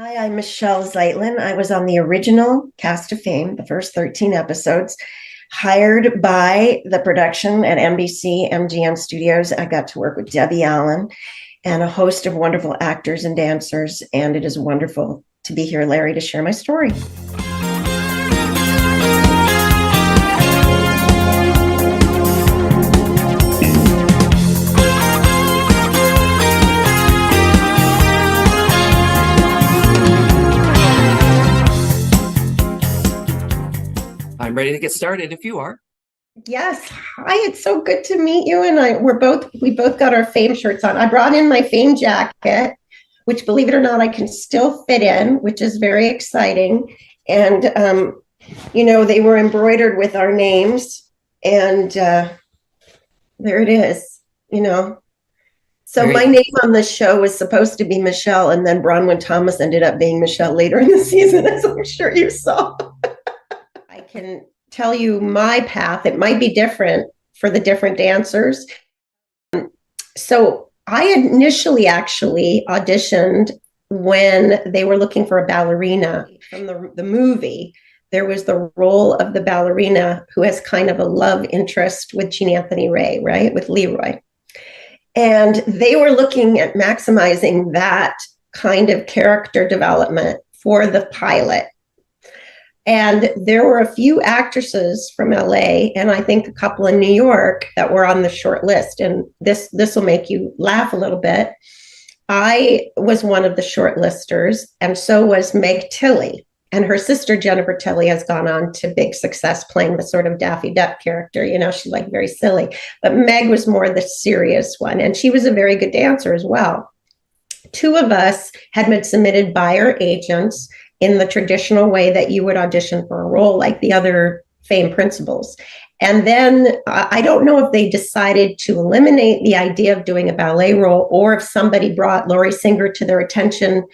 Hi, I'm Michelle Zeitlin. I was on the original cast of Fame, the first 13 episodes, hired by the production at NBC MGM Studios. I got to work with Debbie Allen and a host of wonderful actors and dancers, and it is wonderful to be here, Larry, to share my story. I'm ready to get started if you are. Yes. Hi, it's so good to meet you. And we both got our Fame shirts on. I brought in my Fame jacket, which, believe it or not, I can still fit in, which is very exciting. And they were embroidered with our names, and there it is. So my name on the show was supposed to be Michelle, and then Bronwyn Thomas ended up being Michelle later in the season, as I'm sure you saw. I can tell you my path. It might be different for the different dancers. So I initially actually auditioned when they were looking for a ballerina. From the movie, there was the role of the ballerina who has kind of a love interest with Jean Anthony Ray, right? With Leroy. And they were looking at maximizing that kind of character development for the pilot. And there were a few actresses from LA, and I think a couple in New York that were on the short list. And this will make you laugh a little bit. I was one of the shortlisters, and so was Meg Tilly. And her sister, Jennifer Tilly, has gone on to big success playing the sort of Daffy Duck character. She's like very silly. But Meg was more the serious one, and she was a very good dancer as well. Two of us had been submitted by our agents in the traditional way that you would audition for a role, like the other Fame principals. And then I don't know if they decided to eliminate the idea of doing a ballet role, or if somebody brought Laurie Singer to their attention.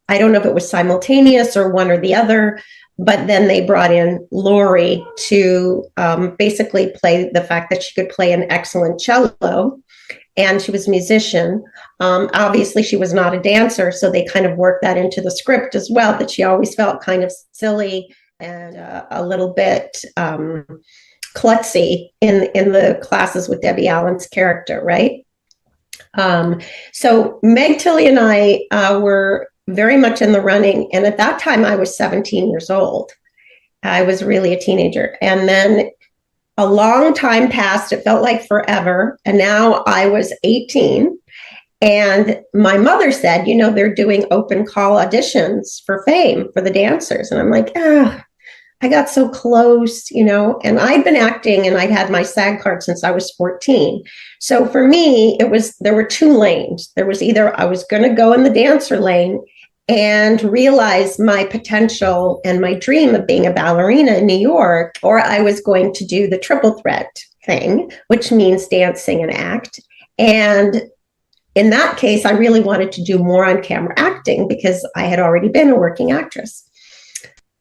I don't know if it was simultaneous or one or the other, but then they brought in Laurie to basically play the fact that she could play an excellent cello, and she was a musician. Obviously, she was not a dancer, so they kind of worked that into the script as well, that she always felt kind of silly and a little bit klutzy in the classes with Debbie Allen's character, right? So Meg Tilly and I were very much in the running, and at that time, I was 17 years old. I was really a teenager, and then a long time passed. It felt like forever. And now I was 18. And my mother said, they're doing open call auditions for Fame for the dancers. And I'm like, I got so close, and I'd been acting and I'd had my SAG card since I was 14. So for me, there were two lanes. There was either I was going to go in the dancer lane and realize my potential and my dream of being a ballerina in New York, or I was going to do the triple threat thing, which means dance, sing, and act. And in that case, I really wanted to do more on camera acting because I had already been a working actress.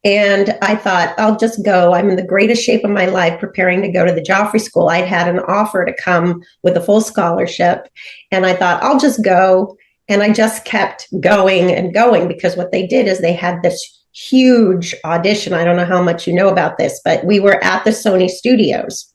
And I thought, I'll just go. I'm in the greatest shape of my life preparing to go to the Joffrey School. I'd had an offer to come with a full scholarship. And I thought, I'll just go. And I just kept going and going, because what they did is they had this huge audition. I don't know how much you know about this, but we were at the Sony studios.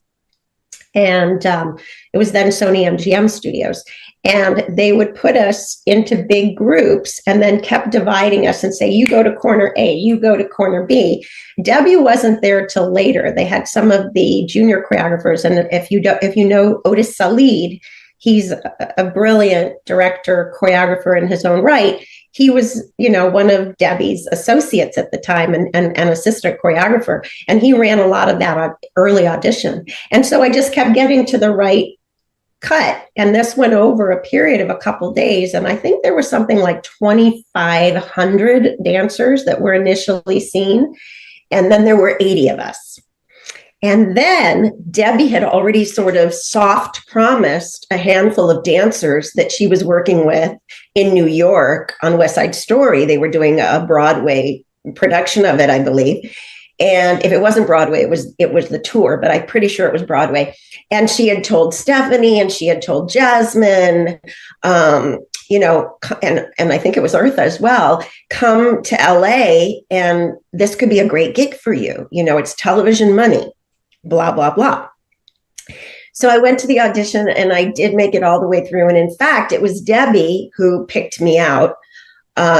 And it was then Sony MGM Studios. And they would put us into big groups and then kept dividing us and say, you go to corner A, you go to corner B. Debbie wasn't there till later. They had some of the junior choreographers. And if you know Otis Salid, he's a brilliant director, choreographer in his own right. He was, one of Debbie's associates at the time and assistant choreographer. And he ran a lot of that early audition. And so I just kept getting to the right cut. And this went over a period of a couple days. And I think there was something like 2,500 dancers that were initially seen. And then there were 80 of us. And then Debbie had already sort of soft promised a handful of dancers that she was working with in New York on West Side Story. They were doing a Broadway production of it, I believe. And if it wasn't Broadway, it was the tour, but I'm pretty sure it was Broadway. And she had told Stephanie, and she had told Jasmine, and I think it was Eartha as well, come to LA and this could be a great gig for you. It's television money, blah, blah, blah. So I went to the audition and I did make it all the way through. And in fact, it was Debbie who picked me out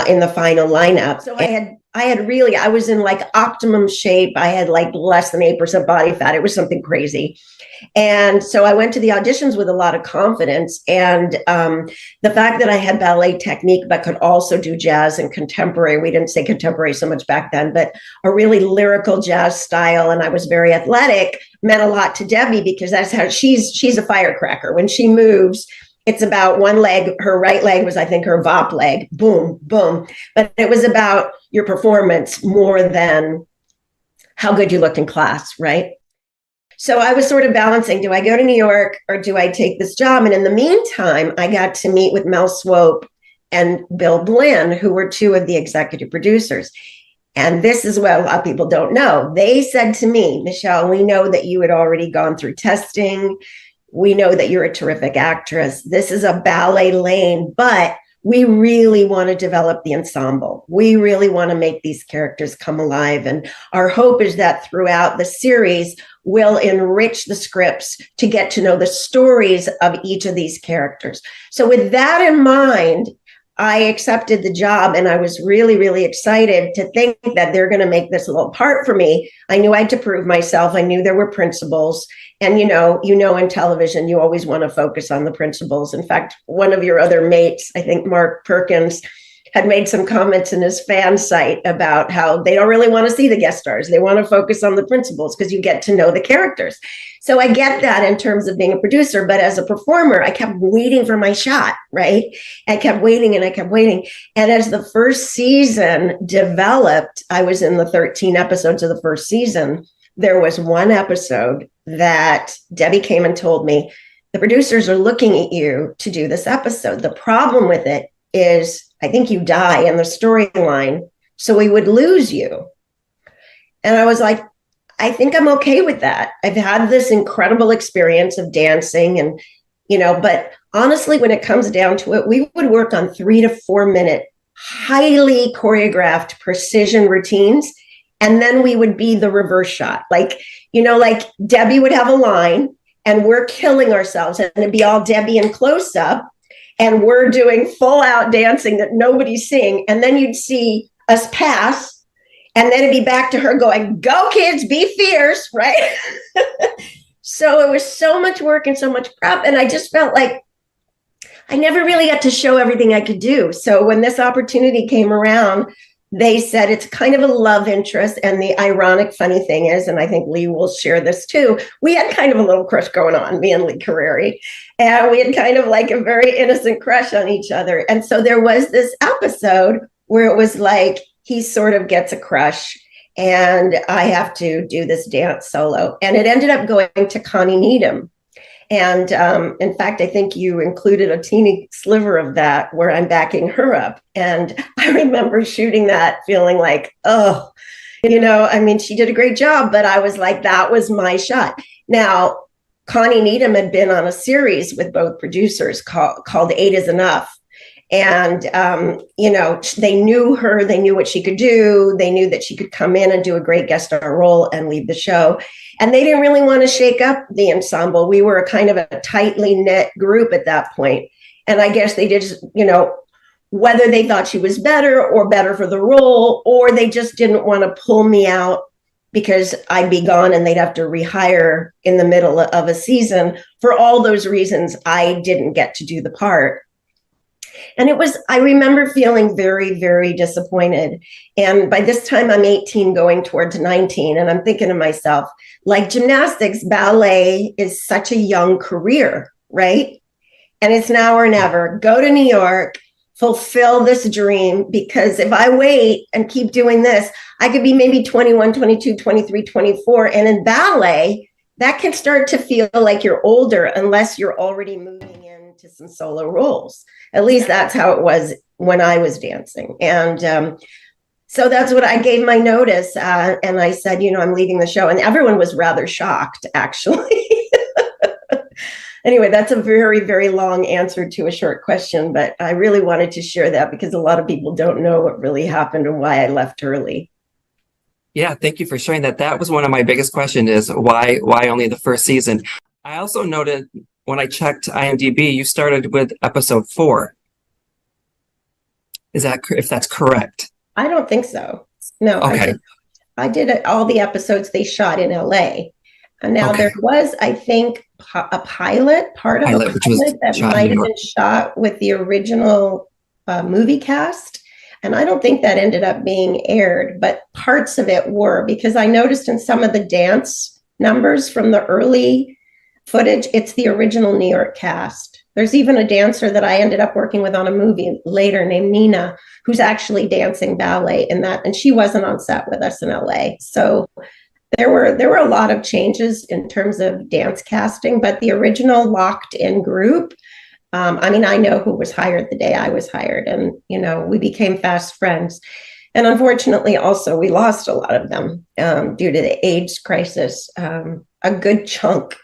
in the final lineup. So I was in like optimum shape. I had like less than 8% body fat. It was something crazy. And so I went to the auditions with a lot of confidence. And the fact that I had ballet technique, but could also do jazz and contemporary, we didn't say contemporary so much back then, but a really lyrical jazz style. And I was very athletic, meant a lot to Debbie because that's how she's a firecracker. When she moves, it's about one leg. Her right leg was, I think, her VOP leg. Boom, boom. But it was about your performance more than how good you looked in class, right? So I was sort of balancing, do I go to New York or do I take this job? And in the meantime, I got to meet with Mel Swope and Bill Blinn, who were two of the executive producers. And this is what a lot of people don't know. They said to me, Michelle, we know that you had already gone through testing. We know that you're a terrific actress. This is a ballet lane, but we really want to develop the ensemble. We really want to make these characters come alive. And our hope is that throughout the series, we'll enrich the scripts to get to know the stories of each of these characters. So with that in mind, I accepted the job and I was really, really excited to think that they're going to make this little part for me. I knew I had to prove myself. I knew there were principles. And, in television, you always want to focus on the principles. In fact, one of your other mates, I think Mark Perkins, had made some comments in his fan site about how they don't really want to see the guest stars. They want to focus on the principals because you get to know the characters. So I get that in terms of being a producer, but as a performer, I kept waiting for my shot, right? I kept waiting and I kept waiting. And as the first season developed, I was in the 13 episodes of the first season. There was one episode that Debbie came and told me, the producers are looking at you to do this episode. The problem with it is I think you die in the storyline, so we would lose you. And I was like, I think I'm okay with that. I've had this incredible experience of dancing and, but honestly, when it comes down to it, we would work on 3 to 4 minute, highly choreographed precision routines. And then we would be the reverse shot. Like Debbie would have a line and we're killing ourselves and it'd be all Debbie in close up. And we're doing full out dancing that nobody's seeing. And then you'd see us pass. And then it'd be back to her going, go kids, be fierce, right? So it was so much work and so much prep. And I just felt like I never really got to show everything I could do. So when this opportunity came around, they said it's kind of a love interest. And the ironic, funny thing is, and I think Lee will share this too, we had kind of a little crush going on, me and Lee Carreri. And we had kind of like a very innocent crush on each other. And so there was this episode where it was like, he sort of gets a crush and I have to do this dance solo. And it ended up going to Connie Needham. And in fact, I think you included a teeny sliver of that where I'm backing her up. And I remember shooting that feeling like, oh, she did a great job, but I was like, that was my shot. Now, Connie Needham had been on a series with both producers called 8 is Enough. And, they knew her, they knew what she could do. They knew that she could come in and do a great guest star role and leave the show. And they didn't really want to shake up the ensemble. We were a kind of a tightly knit group at that point. And I guess they just, whether they thought she was better or better for the role, or they just didn't want to pull me out because I'd be gone and they'd have to rehire in the middle of a season. For all those reasons, I didn't get to do the part. And I remember feeling very, very disappointed. And by this time I'm 18 going towards 19. And I'm thinking to myself, like gymnastics, ballet is such a young career, right? And it's now or never. Go to New York, fulfill this dream, because if I wait and keep doing this, I could be maybe 21, 22, 23, 24. And in ballet, that can start to feel like you're older unless you're already moving into some solo roles. At least that's how it was when I was dancing. And so that's what I gave my notice. And I said, I'm leaving the show. And everyone was rather shocked, actually. Anyway, that's a very, very long answer to a short question, but I really wanted to share that because a lot of people don't know what really happened and why I left early. Yeah, thank you for sharing that. That was one of my biggest questions is why only the first season? I also noted when I checked IMDb, you started with episode 4. Is that if that's correct? I don't think so. No, Okay. I did all the episodes they shot in LA. And now Okay. there was, I think, a pilot, part of a Pilot, which was pilot that shot in might New have York. been shot with the original movie cast. And I don't think that ended up being aired, but parts of it were because I noticed in some of the dance numbers from the early footage, it's the original New York cast. There's even a dancer that I ended up working with on a movie later named Nina, who's actually dancing ballet in that, and she wasn't on set with us in LA. So there were a lot of changes in terms of dance casting, but the original locked in group, I mean, I know who was hired the day I was hired, and we became fast friends. And unfortunately, also we lost a lot of them due to the AIDS crisis. A good chunk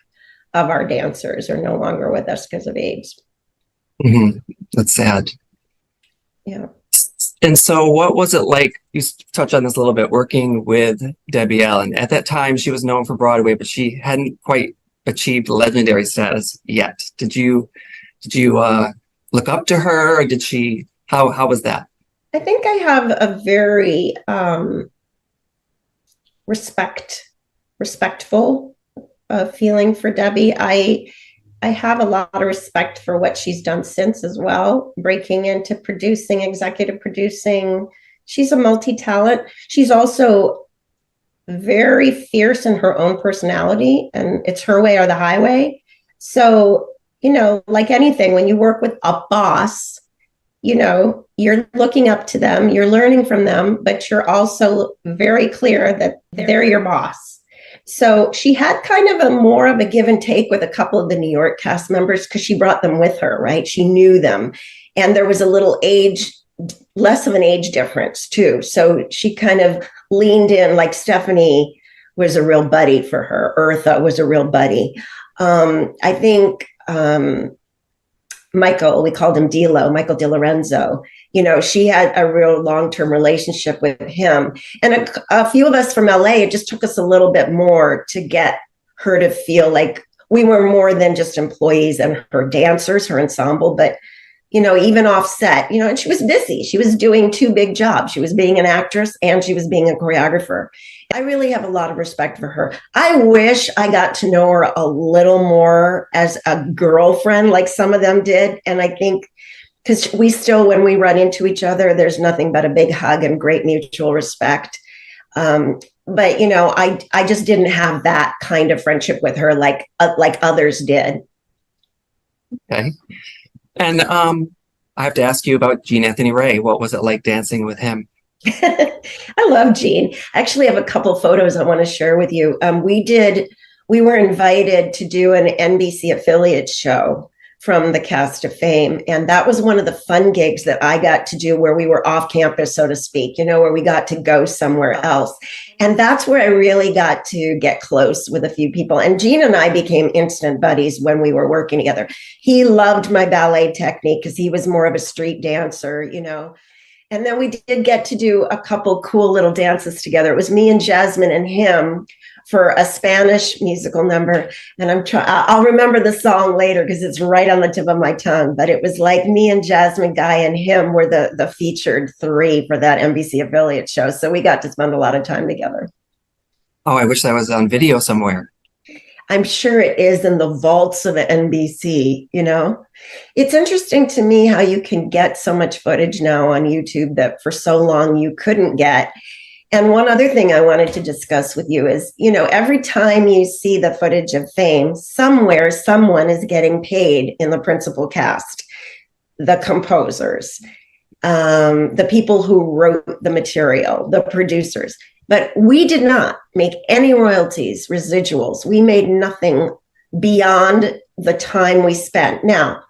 of our dancers are no longer with us because of AIDS. Mm-hmm. That's sad. Yeah. And so what was it like? You touched on this a little bit, working with Debbie Allen. At that time, she was known for Broadway, but she hadn't quite achieved legendary status yet. Did you look up to her, or did she? How was that? I think I have a very respectful feeling for Debbie. I have a lot of respect for what she's done since as well, breaking into producing, executive producing. She's a multi-talent. She's also very fierce in her own personality, and it's her way or the highway. So, like anything, when you work with a boss, you're looking up to them, you're learning from them, but you're also very clear that they're your boss. So she had kind of a more of a give and take with a couple of the New York cast members because she brought them with her, right? She knew them. And there was a little less of an age difference too. So she kind of leaned in, like Stephanie was a real buddy for her. Eartha was a real buddy. I think Michael, we called him Dilo, Michael DiLorenzo. She had a real long-term relationship with him. And a few of us from LA, it just took us a little bit more to get her to feel like we were more than just employees and her dancers, her ensemble, but even offset, and she was busy. She was doing 2 big jobs. She was being an actress and she was being a choreographer. I really have a lot of respect for her. I wish I got to know her a little more as a girlfriend, like some of them did. And I think because we still, when we run into each other, there's nothing but a big hug and great mutual respect. But I just didn't have that kind of friendship with her like others did. Okay. And I have to ask you about Gene Anthony Ray. What was it like dancing with him? I love Gene. I actually have a couple photos I want to share with you. We were invited to do an NBC affiliate show from the cast of Fame. And that was one of the fun gigs that I got to do where we were off campus, so to speak, where we got to go somewhere else. And that's where I really got to get close with a few people. And Gene and I became instant buddies when we were working together. He loved my ballet technique because he was more of a street dancer, And then we did get to do a couple cool little dances together. It was me and Jasmine and him for a Spanish musical number. And I'll remember the song later because it's right on the tip of my tongue. But it was like me and Jasmine, Guy, and him were the featured 3 for that NBC affiliate show. So we got to spend a lot of time together. Oh, I wish that was on video somewhere. I'm sure it is in the vaults of NBC, It's interesting to me how you can get so much footage now on YouTube that for so long you couldn't get. And one other thing I wanted to discuss with you is, every time you see the footage of Fame, somewhere someone is getting paid in the principal cast, the composers, the people who wrote the material, the producers. But we did not make any royalties, residuals. We made nothing beyond the time we spent. Now,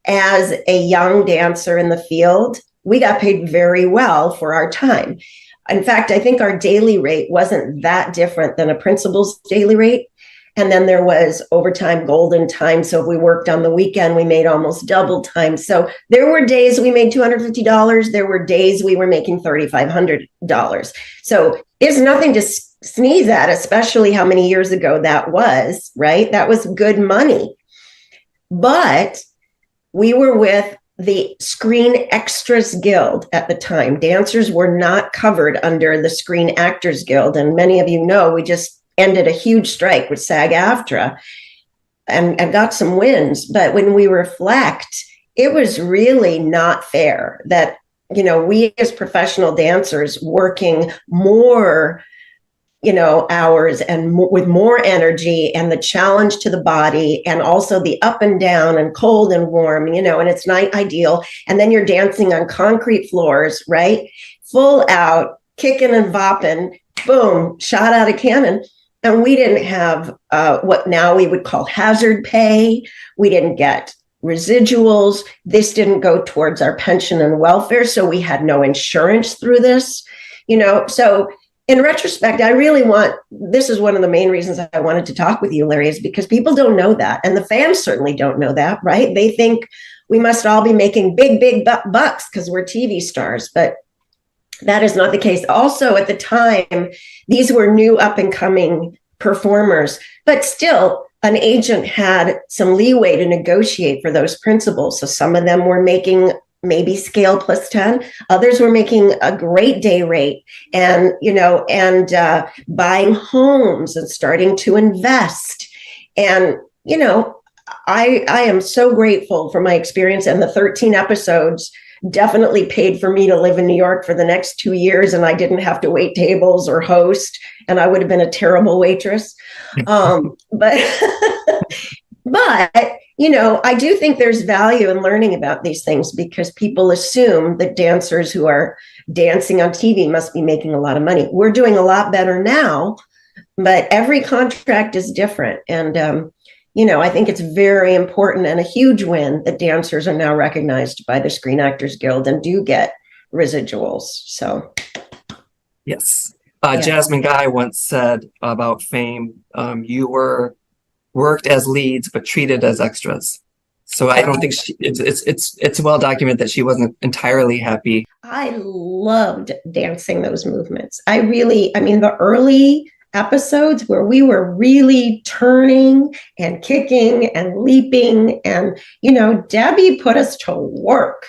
as a young dancer in the field, we got paid very well for our time. In fact, I think our daily rate wasn't that different than a principal's daily rate. And then there was overtime, golden time. So if we worked on the weekend, we made almost double time. So there were days we made $250. There were days we were making $3,500. So it's nothing to sneeze at, especially how many years ago that was, right? That was good money. But we were with the Screen Extras Guild at the time. Dancers were not covered under the Screen Actors Guild. And many of you know, we just ended a huge strike with SAG-AFTRA and got some wins. But when we reflect, it was really not fair that, you know, we as professional dancers working more, you know, hours and with more energy, and the challenge to the body, and also the up and down and cold and warm, you know, and it's not ideal. And then you're dancing on concrete floors, right? Full out, kicking and bopping, boom, shot out of cannon. And we didn't have what now we would call hazard pay. We didn't get residuals. This didn't go towards our pension and welfare. So we had no insurance through this, you know. So in retrospect, I really this is one of the main reasons I wanted to talk with you, Larry, is because people don't know that. And the fans certainly don't know that, right? They think we must all be making big bucks because we're TV stars. But that is not the case. Also, at the time, these were new up and coming performers, but still an agent had some leeway to negotiate for those principals. So some of them were making maybe scale plus 10. Others were making a great day rate, and, you know, and buying homes and starting to invest. And, you know, I am so grateful for my experience, and the 13 episodes definitely paid for me to live in New York for the next 2 years, and I didn't have to wait tables or host, and I would have been a terrible waitress. But you know, I do think there's value in learning about these things, because people assume that dancers who are dancing on TV must be making a lot of money. We're doing a lot better now, but every contract is different. And you know, I think it's very important and a huge win that dancers are now recognized by the Screen Actors Guild and do get residuals. So, yes. Jasmine Guy once said about Fame, you were worked as leads but treated as extras. So I don't think it's well documented that she wasn't entirely happy. I loved dancing those movements. I mean, the early episodes where we were really turning and kicking and leaping, and, you know, Debbie put us to work,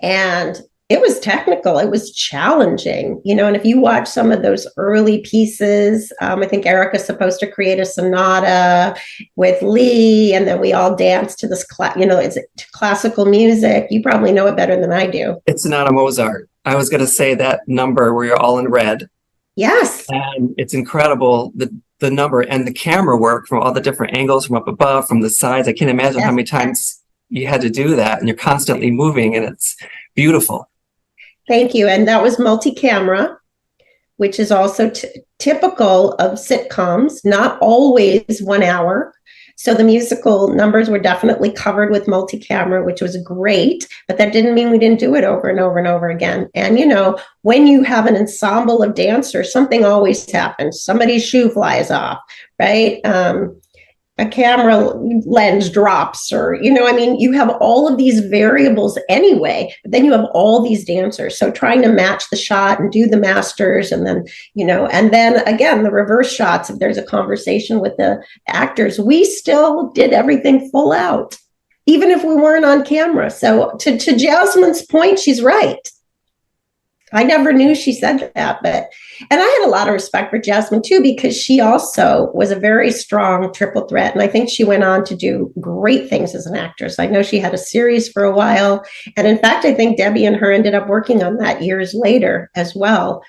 and it was technical, it was challenging, you know. And if you watch some of those early pieces, I think Erica's supposed to create a sonata with Lee, and then we all dance to this, you know, it's classical music. You probably know it better than I do. It's not a Mozart. I was going to say that number where you're all in red. Yes. And it's incredible, the number and the camera work from all the different angles, from up above, from the sides. I can't imagine how many times you had to do that, and you're constantly moving, and it's beautiful. Thank you. And that was multi-camera, which is also typical of sitcoms, not always 1 hour. So the musical numbers were definitely covered with multi-camera, which was great, but that didn't mean we didn't do it over and over and over again. And, you know, when you have an ensemble of dancers, something always happens. Somebody's shoe flies off, right? A camera lens drops, or, you know, I mean, you have all of these variables anyway, but then you have all these dancers. So trying to match the shot and do the masters, and then, you know, and then again, the reverse shots, if there's a conversation with the actors, we still did everything full out, even if we weren't on camera. So to Jasmine's point, she's right. I never knew she said that, and I had a lot of respect for Jasmine too, because she also was a very strong triple threat. And I think she went on to do great things as an actress. I know she had a series for a while. And in fact, I think Debbie and her ended up working on that years later as well.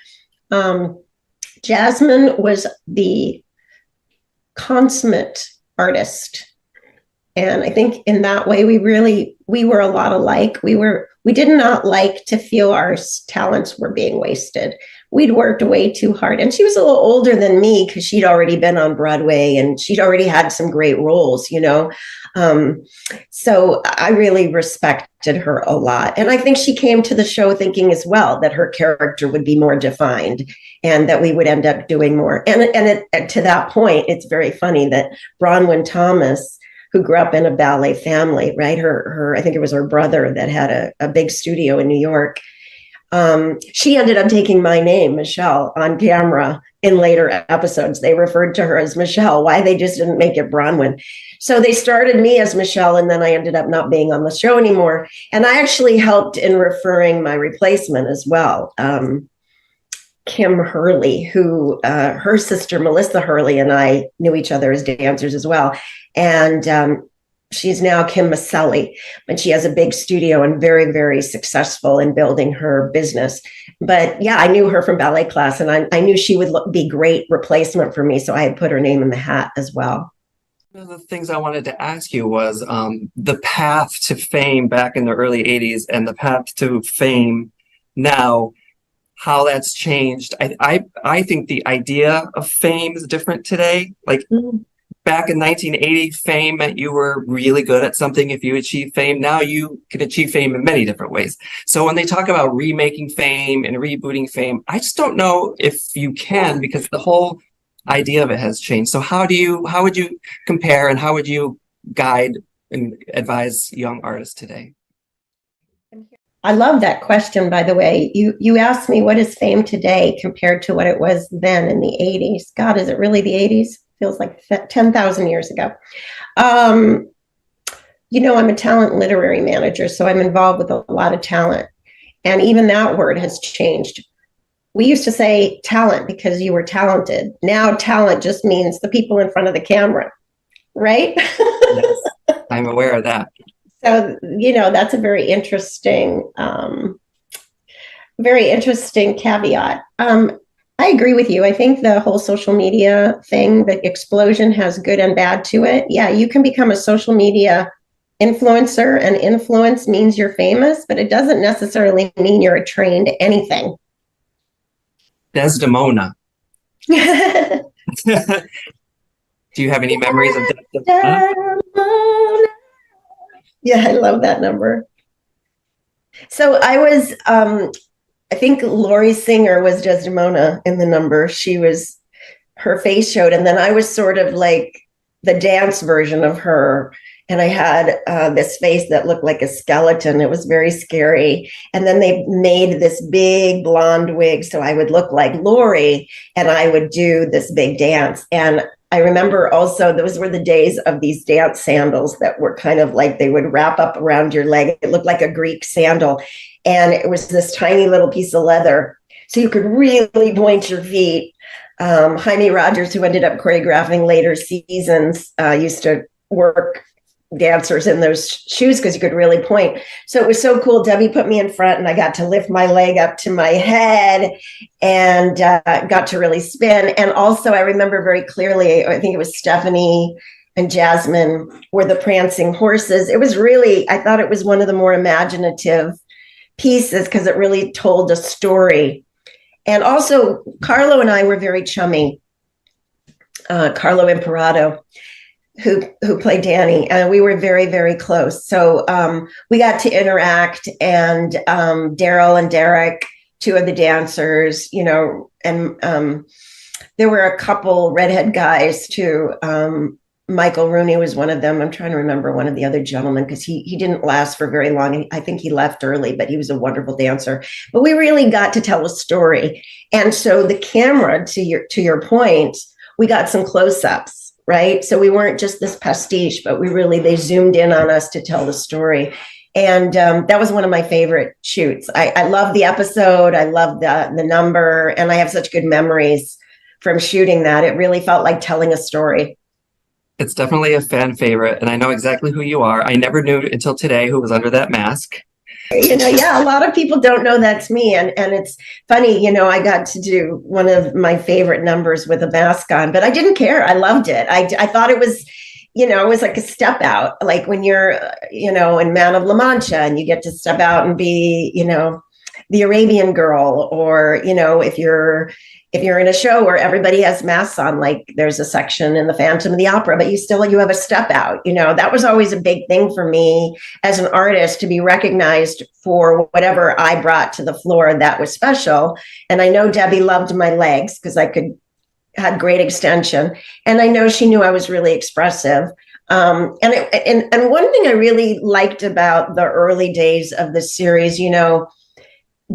Jasmine was the consummate artist. And I think in that way, we were a lot alike. We did not like to feel our talents were being wasted. We'd worked way too hard. And she was a little older than me because she'd already been on Broadway and she'd already had some great roles, you know. So I really respected her a lot. And I think she came to the show thinking as well that her character would be more defined and that we would end up doing more. And to that point, it's very funny that Bronwyn Thomas, who grew up in a ballet family, right? I think it was her brother that had a big studio in New York. She ended up taking my name, Michelle, on camera in later episodes. They referred to her as Michelle. Why they just didn't make it Bronwyn. So they started me as Michelle, and then I ended up not being on the show anymore. And I actually helped in referring my replacement as well. Kim Hurley, who her sister Melissa Hurley and I knew each other as dancers as well. And she's now Kim Maselli, and she has a big studio and very, very successful in building her business. But yeah, I knew her from ballet class, and I knew she would be great replacement for me. So I had put her name in the hat as well. One of the things I wanted to ask you was the path to fame back in the early 80s and the path to fame now, how that's changed. I think the idea of fame is different today. Like back in 1980, fame meant you were really good at something if you achieved fame. Now you can achieve fame in many different ways. So when they talk about remaking fame and rebooting fame, I just don't know if you can, because the whole idea of it has changed. So how would you compare, and how would you guide and advise young artists today? I love that question, by the way. You asked me, what is fame today compared to what it was then in the 80s? God, is it really the 80s? Feels like 10,000 years ago. You know, I'm a talent literary manager, so I'm involved with a lot of talent. And even that word has changed. We used to say talent because you were talented. Now talent just means the people in front of the camera, right? Yes, I'm aware of that. So, you know, that's a very interesting caveat. I agree with you. I think the whole social media thing, the explosion has good and bad to it. Yeah, you can become a social media influencer, and influence means you're famous, but it doesn't necessarily mean you're a trained anything. Desdemona. Do you have any memories of Desdemona? Yeah, I love that number. So I think Laurie Singer was Desdemona in the number. Her face showed, and then I was sort of like the dance version of her. And I had this face that looked like a skeleton. It was very scary. And then they made this big blonde wig, so I would look like Laurie, and I would do this big dance. And I remember also those were the days of these dance sandals that were kind of like they would wrap up around your leg. It looked like a Greek sandal. And it was this tiny little piece of leather, so you could really point your feet. Jaime Rogers, who ended up choreographing later seasons, used to work dancers in those shoes because you could really point. So it was so cool. Debbie put me in front, and I got to lift my leg up to my head and got to really spin. And also I remember very clearly, I think it was Stephanie and Jasmine were the prancing horses. It was really, I thought it was one of the more imaginative pieces because it really told a story. And also Carlo and I were very chummy. Carlo Imparato, who played Danny, and we were very, very close. So we got to interact, and Daryl and Derek, two of the dancers, you know, and there were a couple redhead guys too. Michael Rooney was one of them. I'm trying to remember one of the other gentlemen because he didn't last for very long. I think he left early, but he was a wonderful dancer. But we really got to tell a story. And so the camera, to your point, we got some close-ups, right? So we weren't just this pastiche, but they zoomed in on us to tell the story. And that was one of my favorite shoots. I love the episode. I love the number, and I have such good memories from shooting that. It really felt like telling a story. It's definitely a fan favorite, and I know exactly who you are. I never knew until today who was under that mask. You know, yeah, a lot of people don't know that's me. And it's funny, you know, I got to do one of my favorite numbers with a mask on, but I didn't care. I loved it. I thought it was it was like a step out, like when you're, in Man of La Mancha and you get to step out and be, the Arabian girl, or, if you're in a show where everybody has masks on, like there's a section in the Phantom of the Opera, but you have a step out, that was always a big thing for me as an artist, to be recognized for whatever I brought to the floor that was special. And I know Debbie loved my legs because had great extension. And I know she knew I was really expressive. And one thing I really liked about the early days of the series,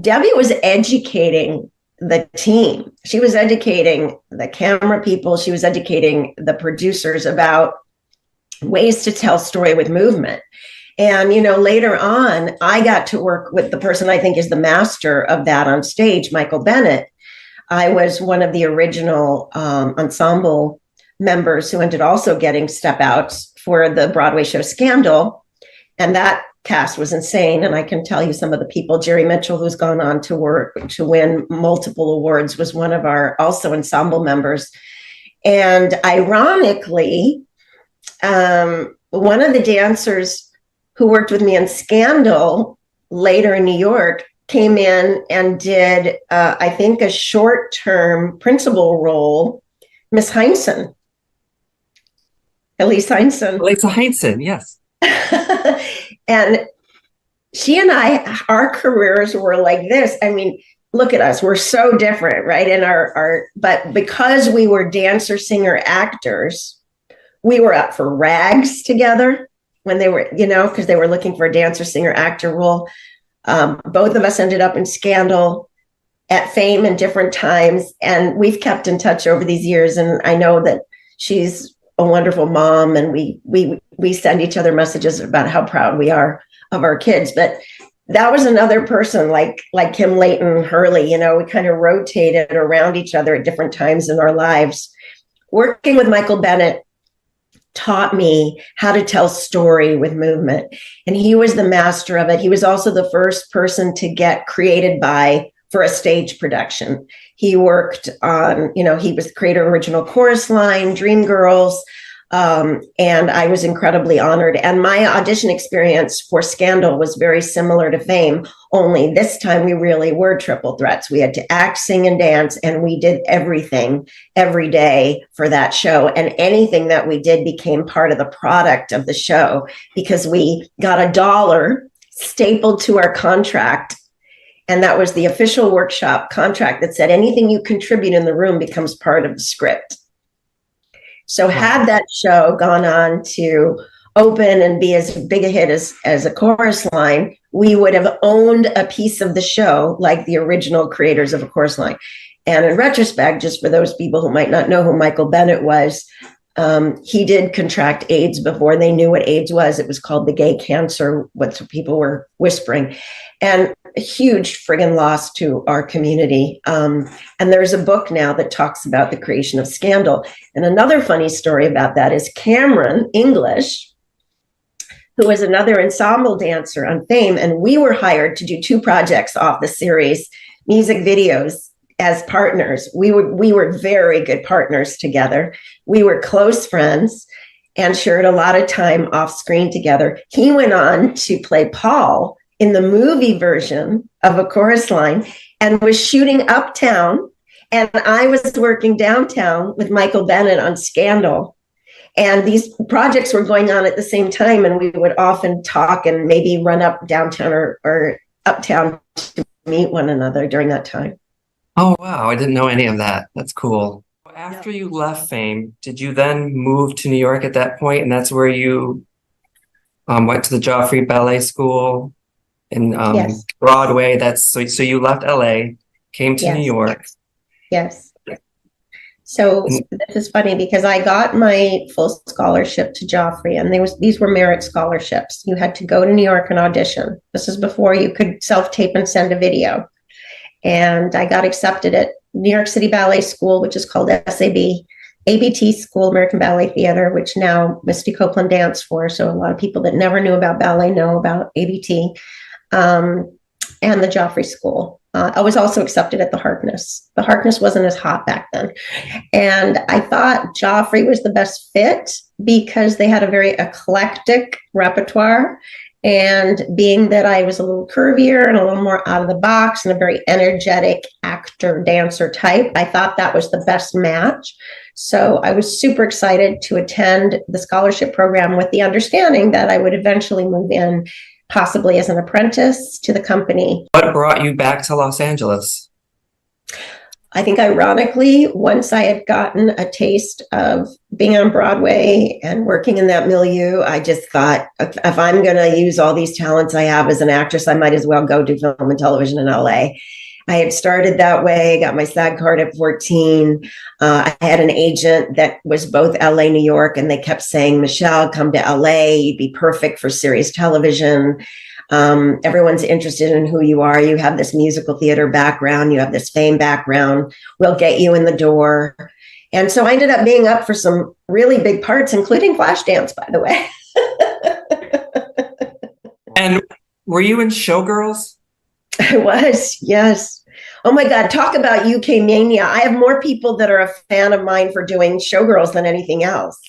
Debbie was educating the team. She was educating the camera people. She was educating the producers about ways to tell story with movement. And, later on, I got to work with the person I think is the master of that on stage, Michael Bennett. I was one of the original ensemble members who ended also getting step outs for the Broadway show Scandal. And that cast was insane. And I can tell you some of the people. Jerry Mitchell, who's gone on to work to win multiple awards, was one of our also ensemble members. And ironically, one of the dancers who worked with me in Scandal later in New York came in and did, I think, a short-term principal role, Miss Heinsohn. Elise Heinsohn. Elisa Heinsohn, yes. And she and our careers were like this. I mean, look at us. We're so different, right? And but because we were dancer, singer, actors, we were up for Rags together when they were, because they were looking for a dancer, singer, actor role. Both of us ended up in Scandal, at Fame in different times, and we've kept in touch over these years. And I know that she's a wonderful mom, and we send each other messages about how proud we are of our kids. But that was another person like Kim Leighton Hurley. We kind of rotated around each other at different times in our lives. Working with Michael Bennett taught me how to tell story with movement. And he was the master of it. He was also the first person to get created by for a stage production. He worked on, he was the creator of original Chorus Line, Dreamgirls, and I was incredibly honored. And my audition experience for Scandal was very similar to Fame, only this time we really were triple threats. We had to act, sing, and dance, and we did everything every day for that show. And anything that we did became part of the product of the show, because we got $1 stapled to our contract. And that was the official workshop contract that said anything you contribute in the room becomes part of the script. So had that show gone on to open and be as big a hit as a Chorus Line, we would have owned a piece of the show like the original creators of a Chorus Line. And in retrospect, just for those people who might not know who Michael Bennett was, he did contract AIDS before they knew what AIDS was. It was called the gay cancer, what people were whispering. And a huge friggin' loss to our community. And there's a book now that talks about the creation of Scandal. And another funny story about that is Cameron English, who was another ensemble dancer on Fame. And we were hired to do 2 projects off the series, music videos, as partners. We were very good partners together. We were close friends and shared a lot of time off screen together. He went on to play Paul in the movie version of A Chorus Line and was shooting uptown. And I was working downtown with Michael Bennett on Scandal. And these projects were going on at the same time. And we would often talk and maybe run up downtown or uptown to meet one another during that time. Oh, wow. I didn't know any of that. That's cool. After you left Fame, did you then move to New York at that point? And that's where you went to the Joffrey Ballet School in Yes. Broadway. So you left LA, came to New York. Yes. So this is funny because I got my full scholarship to Joffrey, and these were merit scholarships. You had to go to New York and audition. This is before you could self-tape and send a video. And I got accepted at New York City Ballet School, which is called SAB, ABT School, American Ballet Theater, which now Misty Copeland danced for. So a lot of people that never knew about ballet know about ABT, and the Joffrey School. I was also accepted at the Harkness. The Harkness wasn't as hot back then. And I thought Joffrey was the best fit because they had a very eclectic repertoire. And being that I was a little curvier and a little more out of the box and a very energetic actor, dancer type, I thought that was the best match. So I was super excited to attend the scholarship program with the understanding that I would eventually move in, possibly as an apprentice to the company. What brought you back to Los Angeles? I think ironically, once I had gotten a taste of being on Broadway and working in that milieu, I just thought, if I'm going to use all these talents I have as an actress, I might as well go do film and television in LA. I had started that way, got my SAG card at 14. I had an agent that was both LA, New York, and they kept saying, Michelle, come to LA. You'd be perfect for series television. Everyone's interested in who you are. You have this musical theater background. You have this fame background. We'll get you in the door. And so I ended up being up for some really big parts, including Flashdance, by the way. And were you in Showgirls? I was, yes. Oh my God, talk about UK mania. I have more people that are a fan of mine for doing Showgirls than anything else.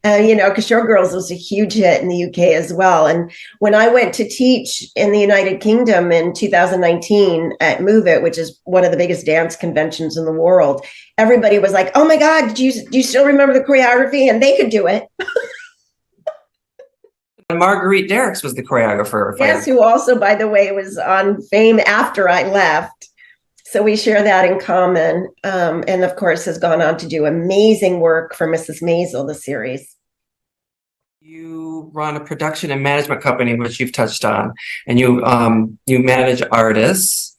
Because Showgirls was a huge hit in the UK as well. And when I went to teach in the United Kingdom in 2019 at Move It, which is one of the biggest dance conventions in the world, everybody was like, oh my God, do you still remember the choreography? And they could do it. Marguerite Derricks was the choreographer. Yes, who also, by the way, was on Fame after I left. So we share that in common. And of course, has gone on to do amazing work for Mrs. Maisel, the series. You run a production and management company, which you've touched on, and you manage artists.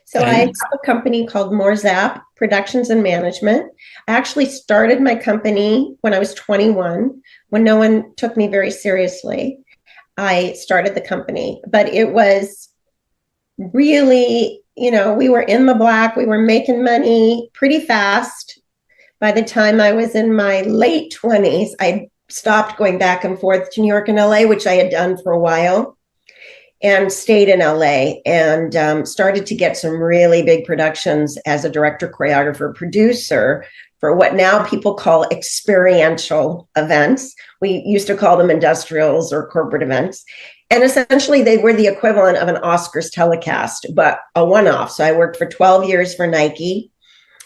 So I have a company called More Zap Productions and Management. I actually started my company when I was 21, when no one took me very seriously. I started the company, but it was really, we were in the black, we were making money pretty fast. By the time I was in my late 20s, I stopped going back and forth to New York and LA, which I had done for a while, and stayed in LA and started to get some really big productions as a director, choreographer, producer for what now people call experiential events. We used to call them industrials or corporate events. And essentially, they were the equivalent of an Oscars telecast, but a one-off. So I worked for 12 years for Nike.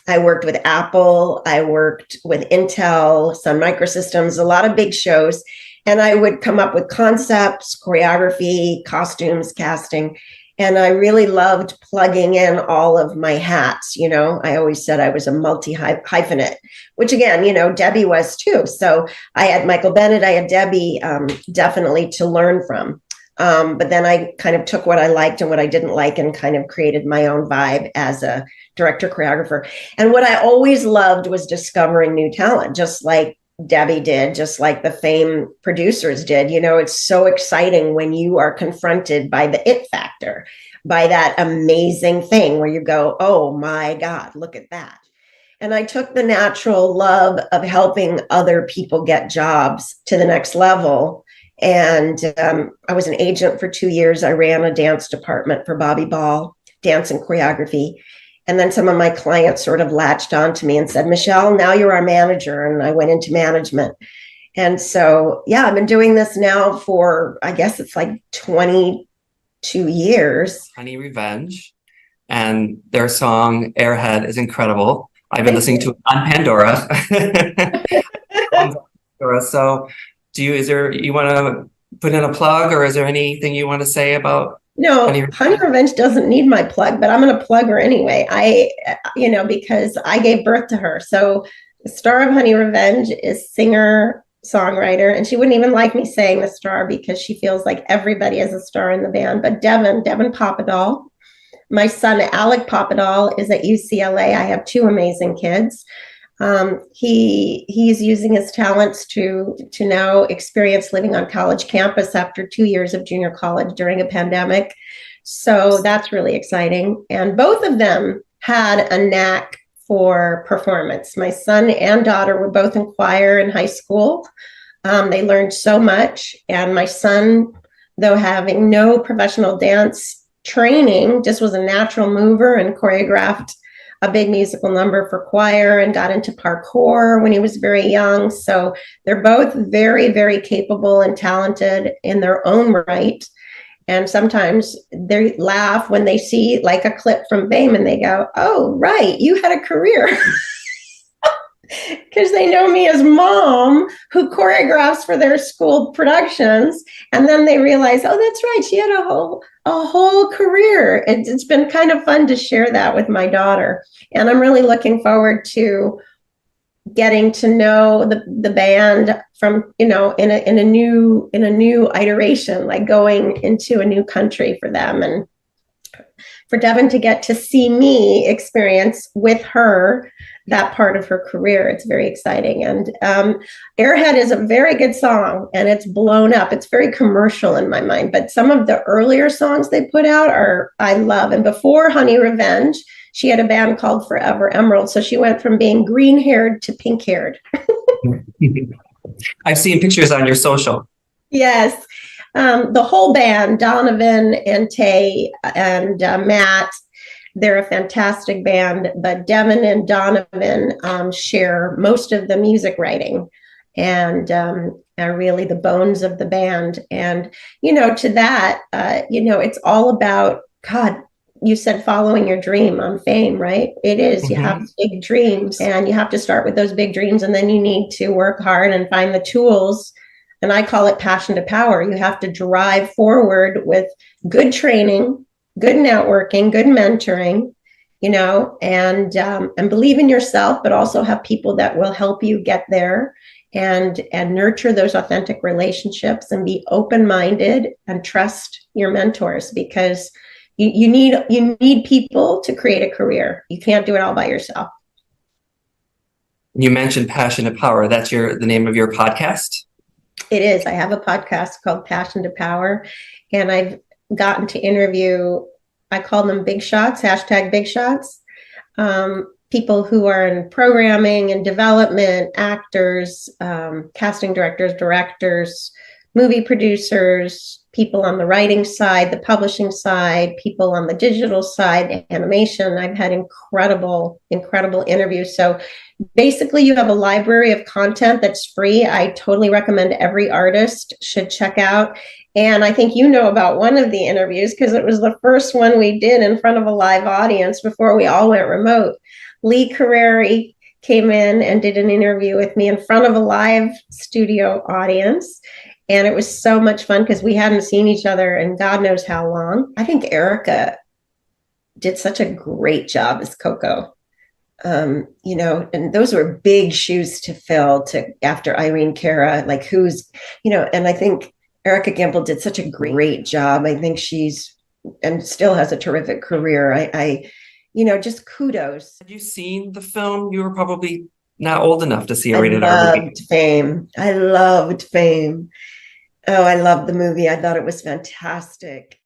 I worked with Apple. I worked with Intel, Sun Microsystems, a lot of big shows. And I would come up with concepts, choreography, costumes, casting. And I really loved plugging in all of my hats. I always said I was a multi-hyphenate, which again, Debbie was too. So I had Michael Bennett, I had Debbie, definitely to learn from. But then I kind of took what I liked and what I didn't like and kind of created my own vibe as a director choreographer. And what I always loved was discovering new talent, just like Debbie did, just like the Fame producers did. It's so exciting when you are confronted by the it factor, by that amazing thing where you go, oh my God, look at that. And I took the natural love of helping other people get jobs to the next level. And I was an agent for 2 years. I ran a dance department for Bobby Ball, dance and choreography. And then some of my clients sort of latched onto me and said, Michelle, now you're our manager. And I went into management. And so, yeah, I've been doing this now for, I guess it's like 22 years. Honey Revenge. And their song Airhead is incredible. I've been listening to it on Pandora. So you want to put in a plug, or is there anything you want to say about? No, Honey Revenge doesn't need my plug, but I'm going to plug her anyway. Because I gave birth to her. So the star of Honey Revenge is singer, songwriter, and she wouldn't even like me saying the star because she feels like everybody is a star in the band. But Devin Papadal, my son Alec Papadal is at UCLA. I have two amazing kids. He's using his talents to now experience living on college campus after 2 years of junior college during a pandemic. So that's really exciting. And both of them had a knack for performance. My son and daughter were both in choir in high school. They learned so much. And my son, though having no professional dance training, just was a natural mover and choreographed a big musical number for choir and got into parkour when he was very young. So they're both very, very capable and talented in their own right. And sometimes they laugh when they see like a clip from BAME and they go, oh, right, you had a career. Because they know me as mom who choreographs for their school productions. And then they realize, oh, that's right, she had a whole career. It's been kind of fun to share that with my daughter. And I'm really looking forward to getting to know the band from, in a new iteration, like going into a new country for them, and for Devin to get to see me experience with her that part of her career. It's very exciting. And Airhead is a very good song, and it's blown up. It's very commercial in my mind, but some of the earlier songs they put out I love. And before Honey Revenge, she had a band called Forever Emerald. So she went from being green-haired to pink-haired. I've seen pictures on your social. Yes. The whole band, Donovan and Tay and Matt, they're a fantastic band, but Devin and Donovan share most of the music writing and are really the bones of the band. And, to that, it's all about, God, you said following your dream on fame, right? It is. You have big dreams, and you have to start with those big dreams, and then you need to work hard and find the tools. And I call it passion to power. You have to drive forward with good training, good networking, good mentoring, and believe in yourself, but also have people that will help you get there, and nurture those authentic relationships, and be open-minded and trust your mentors, because you need people to create a career. You can't do it all by yourself. You mentioned passion to power. That's the name of your podcast? It is. I have a podcast called Passion to Power, and I've gotten to interview, I call them big shots, #big shots, people who are in programming and development, actors, casting directors, movie producers, people on the writing side, the publishing side, people on the digital side, animation. I've had incredible interviews. So basically, you have a library of content that's free. I totally recommend every artist should check out. And I think about one of the interviews, because it was the first one we did in front of a live audience before we all went remote. Lee Carreri came in and did an interview with me in front of a live studio audience. And it was so much fun because we hadn't seen each other in God knows how long. I think Erica did such a great job as Coco. And those were big shoes to fill after Irene Cara, like and I think Erica Gamble did such a great job. I think she's, and still has a terrific career. I just kudos. Have you seen the film? You were probably not old enough to see a rated R movie. I loved Fame. Oh, I loved the movie. I thought it was fantastic.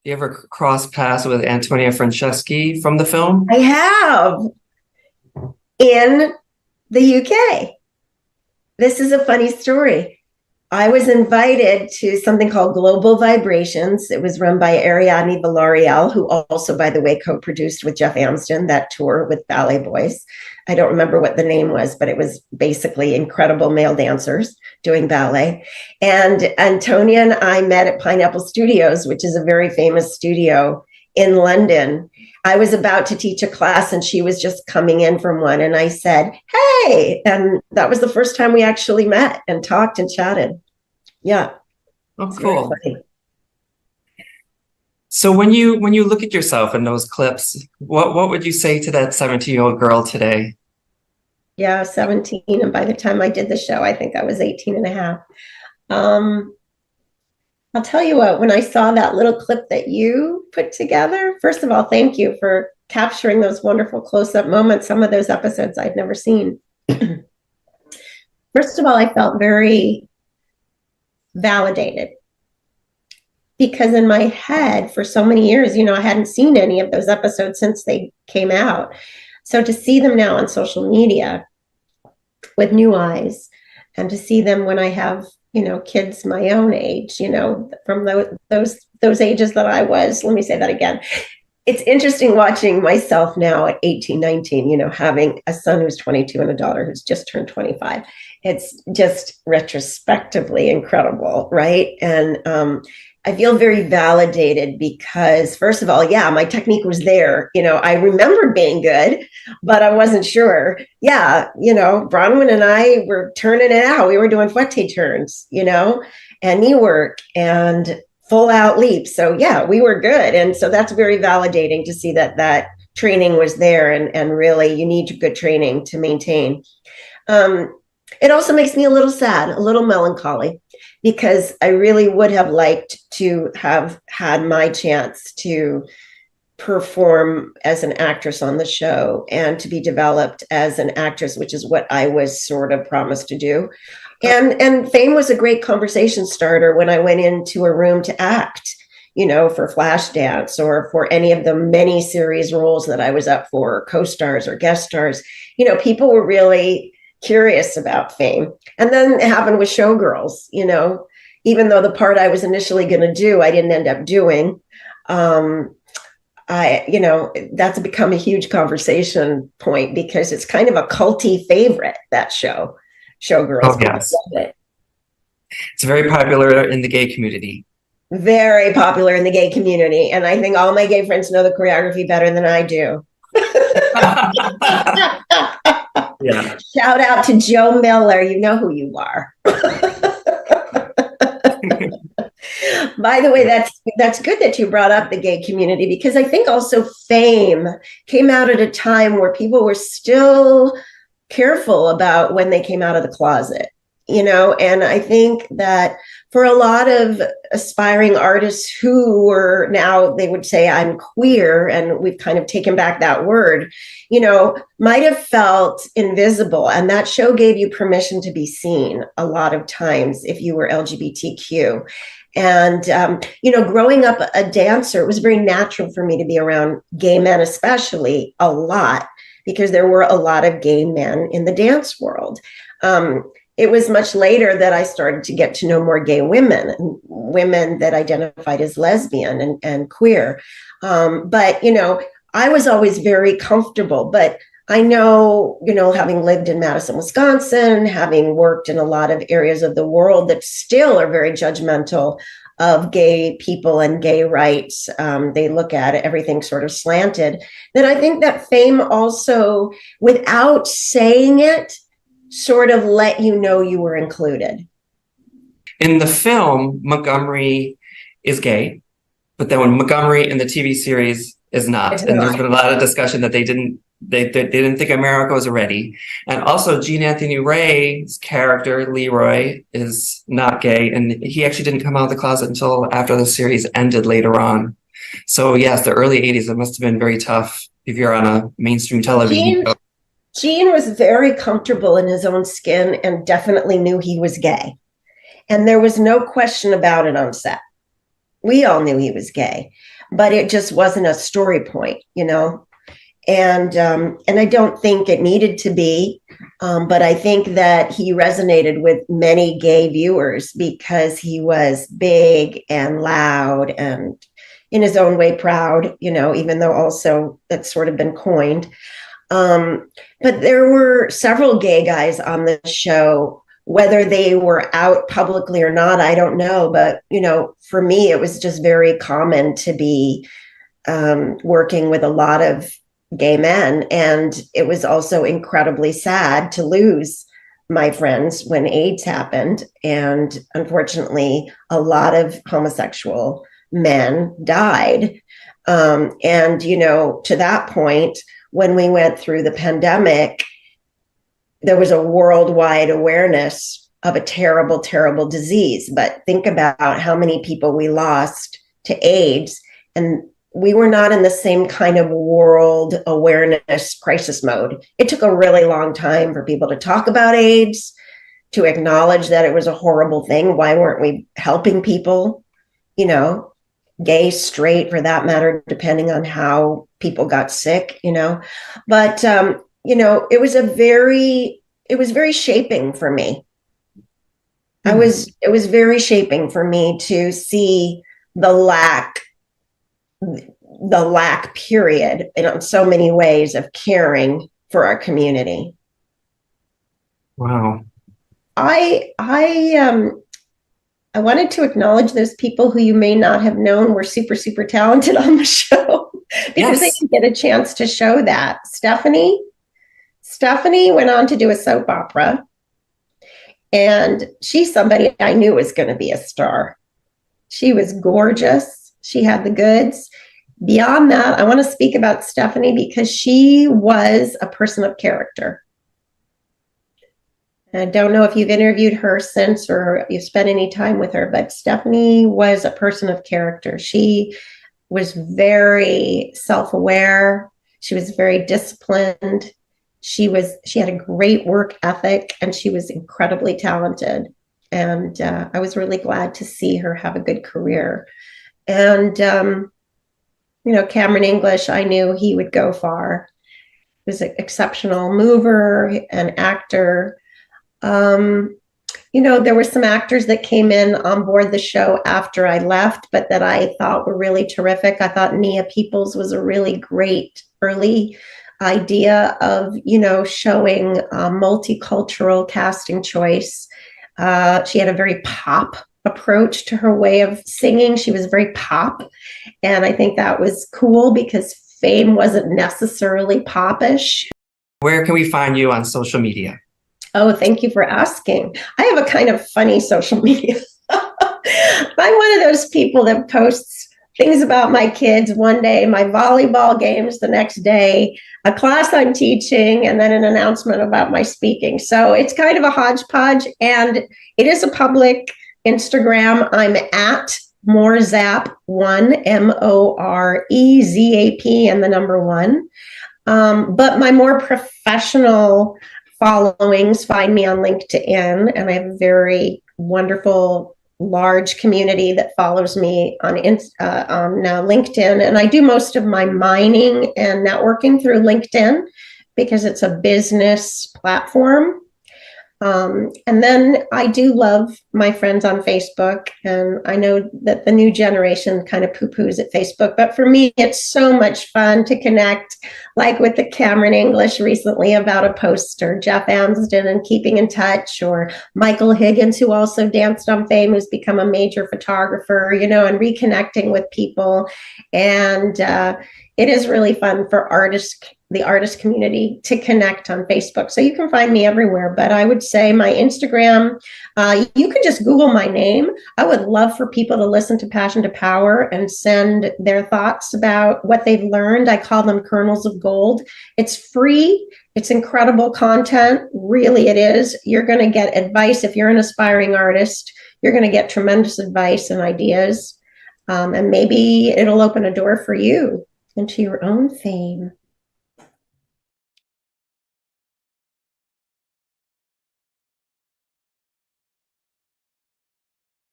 You ever cross paths with Antonia Franceschi from the film? I have, in the UK. This is a funny story. I was invited to something called Global Vibrations. It was run by Ariadne Villarreal, who also, by the way, co-produced with Jeff Amsden that tour with Ballet Boys. I don't remember what the name was, but it was basically incredible male dancers doing ballet. And Antonia and I met at Pineapple Studios, which is a very famous studio in London. I was about to teach a class and she was just coming in from one. And I said, hey, and that was the first time we actually met and talked and chatted. Yeah. Oh, cool. So when you look at yourself in those clips, what would you say to that 17-year-old girl today? Yeah, 17. And by the time I did the show, I think I was 18 and a half. I'll tell you what, when I saw that little clip that you put together, first of all, thank you for capturing those wonderful close-up moments. Some of those episodes I'd never seen. First of all, I felt very validated, because in my head for so many years, I hadn't seen any of those episodes since they came out. So to see them now on social media with new eyes, and to see them when I have kids my own age, from those ages that I was. Let me say that again. It's interesting watching myself now at 18, 19, having a son who's 22 and a daughter who's just turned 25. It's just retrospectively incredible, right? And I feel very validated because, first of all, yeah, my technique was there. I remembered being good, but I wasn't sure. Yeah, Bronwyn and I were turning it out. We were doing fouette turns, and knee work and full out leaps. So yeah, we were good. And so that's very validating to see that training was there, and really you need good training to maintain. It also makes me a little sad, a little melancholy, because I really would have liked to have had my chance to perform as an actress on the show and to be developed as an actress, which is what I was sort of promised to do. And fame was a great conversation starter when I went into a room to act, for Flashdance or for any of the many series roles that I was up for, co-stars or guest stars. People were really curious about fame. And then it happened with Showgirls, even though the part I was initially going to do, I didn't end up doing. That's become a huge conversation point because it's kind of a culty favorite, that show, Showgirls. Oh, yes. It's very popular in the gay community. Very popular in the gay community. And I think all my gay friends know the choreography better than I do. Yeah. Shout out to Joe Miller. You know who you are. By the way, that's good that you brought up the gay community, because I think also fame came out at a time where people were still careful about when they came out of the closet, and I think that for a lot of aspiring artists who were, now they would say I'm queer, and we've kind of taken back that word, might have felt invisible. And that show gave you permission to be seen a lot of times if you were LGBTQ. And, growing up a dancer, it was very natural for me to be around gay men, especially a lot, because there were a lot of gay men in the dance world. It was much later that I started to get to know more gay women, women that identified as lesbian and queer. But, I was always very comfortable. But I know, having lived in Madison, Wisconsin, having worked in a lot of areas of the world that still are very judgmental of gay people and gay rights, they look at it, everything sort of slanted, that I think that fame also, without saying it, sort of let you know you were included. In the film, Montgomery is gay, but then when Montgomery in the TV series is not. And there's been a lot of discussion that they didn't think America was ready. And also Gene Anthony Ray's character, Leroy, is not gay. And he actually didn't come out of the closet until after the series ended later on. So yes, the early 80s, it must have been very tough if you're on a mainstream television. Gene was very comfortable in his own skin and definitely knew he was gay. And there was no question about it on set. We all knew he was gay, but it just wasn't a story point, And I don't think it needed to be, but I think that he resonated with many gay viewers because he was big and loud and in his own way proud, even though also that's sort of been coined. But there were several gay guys on the show, whether they were out publicly or not, I don't know. But, for me, it was just very common to be working with a lot of gay men. And it was also incredibly sad to lose my friends when AIDS happened. And unfortunately, a lot of homosexual men died. And, to that point, when we went through the pandemic, there was a worldwide awareness of a terrible, terrible disease. But think about how many people we lost to AIDS. And we were not in the same kind of world awareness crisis mode. It took a really long time for people to talk about AIDS, to acknowledge that it was a horrible thing. Why weren't we helping people, gay, straight, for that matter, depending on how people got sick, But, it was very shaping for me. Hmm. It was very shaping for me to see the lack, the lack period in so many ways of caring for our community. Wow. I I um I wanted to acknowledge those people who you may not have known were super, super talented on the show because they Yes. didn't get a chance to show that. Stephanie went on to do a soap opera, and she's somebody I knew was going to be a star. She was gorgeous. She had the goods. Beyond that, I want to speak about Stephanie because she was a person of character. I don't know if you've interviewed her since or you've spent any time with her, but Stephanie was a person of character. She was very self-aware. She was very disciplined. She had a great work ethic, and she was incredibly talented. And I was really glad to see her have a good career. And Cameron English, I knew he would go far. He was an exceptional mover and actor. Um, there were some actors that came in on board the show after I left, but that I thought were really terrific. I thought Nia Peoples was a really great early idea of, showing multicultural casting choice. She had a very pop approach to her way of singing. She was very pop. And I think that was cool because Fame wasn't necessarily popish. Where can we find you on social media? Oh, thank you for asking. I have a kind of funny social media. I'm one of those people that posts things about my kids one day, my volleyball games the next day, a class I'm teaching, and then an announcement about my speaking. So it's kind of a hodgepodge, and it is a public Instagram. I'm at Morezap1, Morezap, and the number one. But my more professional followings find me on LinkedIn, and I have a very wonderful large community that follows me on LinkedIn. And I do most of my mining and networking through LinkedIn because it's a business platform. And then I do love my friends on Facebook, and I know that the new generation kind of poo-poos at Facebook, but for me, it's so much fun to connect, like with the Cameron English recently about a poster, Jeff Amsden and keeping in touch, or Michael Higgins, who also danced on Fame, who's become a major photographer, and reconnecting with people. And it is really fun for the artist community to connect on Facebook. So you can find me everywhere, but I would say my Instagram, you can just Google my name. I would love for people to listen to Passion to Power and send their thoughts about what they've learned. I call them kernels of gold. It's free. It's incredible content. Really, it is. You're going to get advice. If you're an aspiring artist, you're going to get tremendous advice and ideas. And maybe it'll open a door for you into your own fame.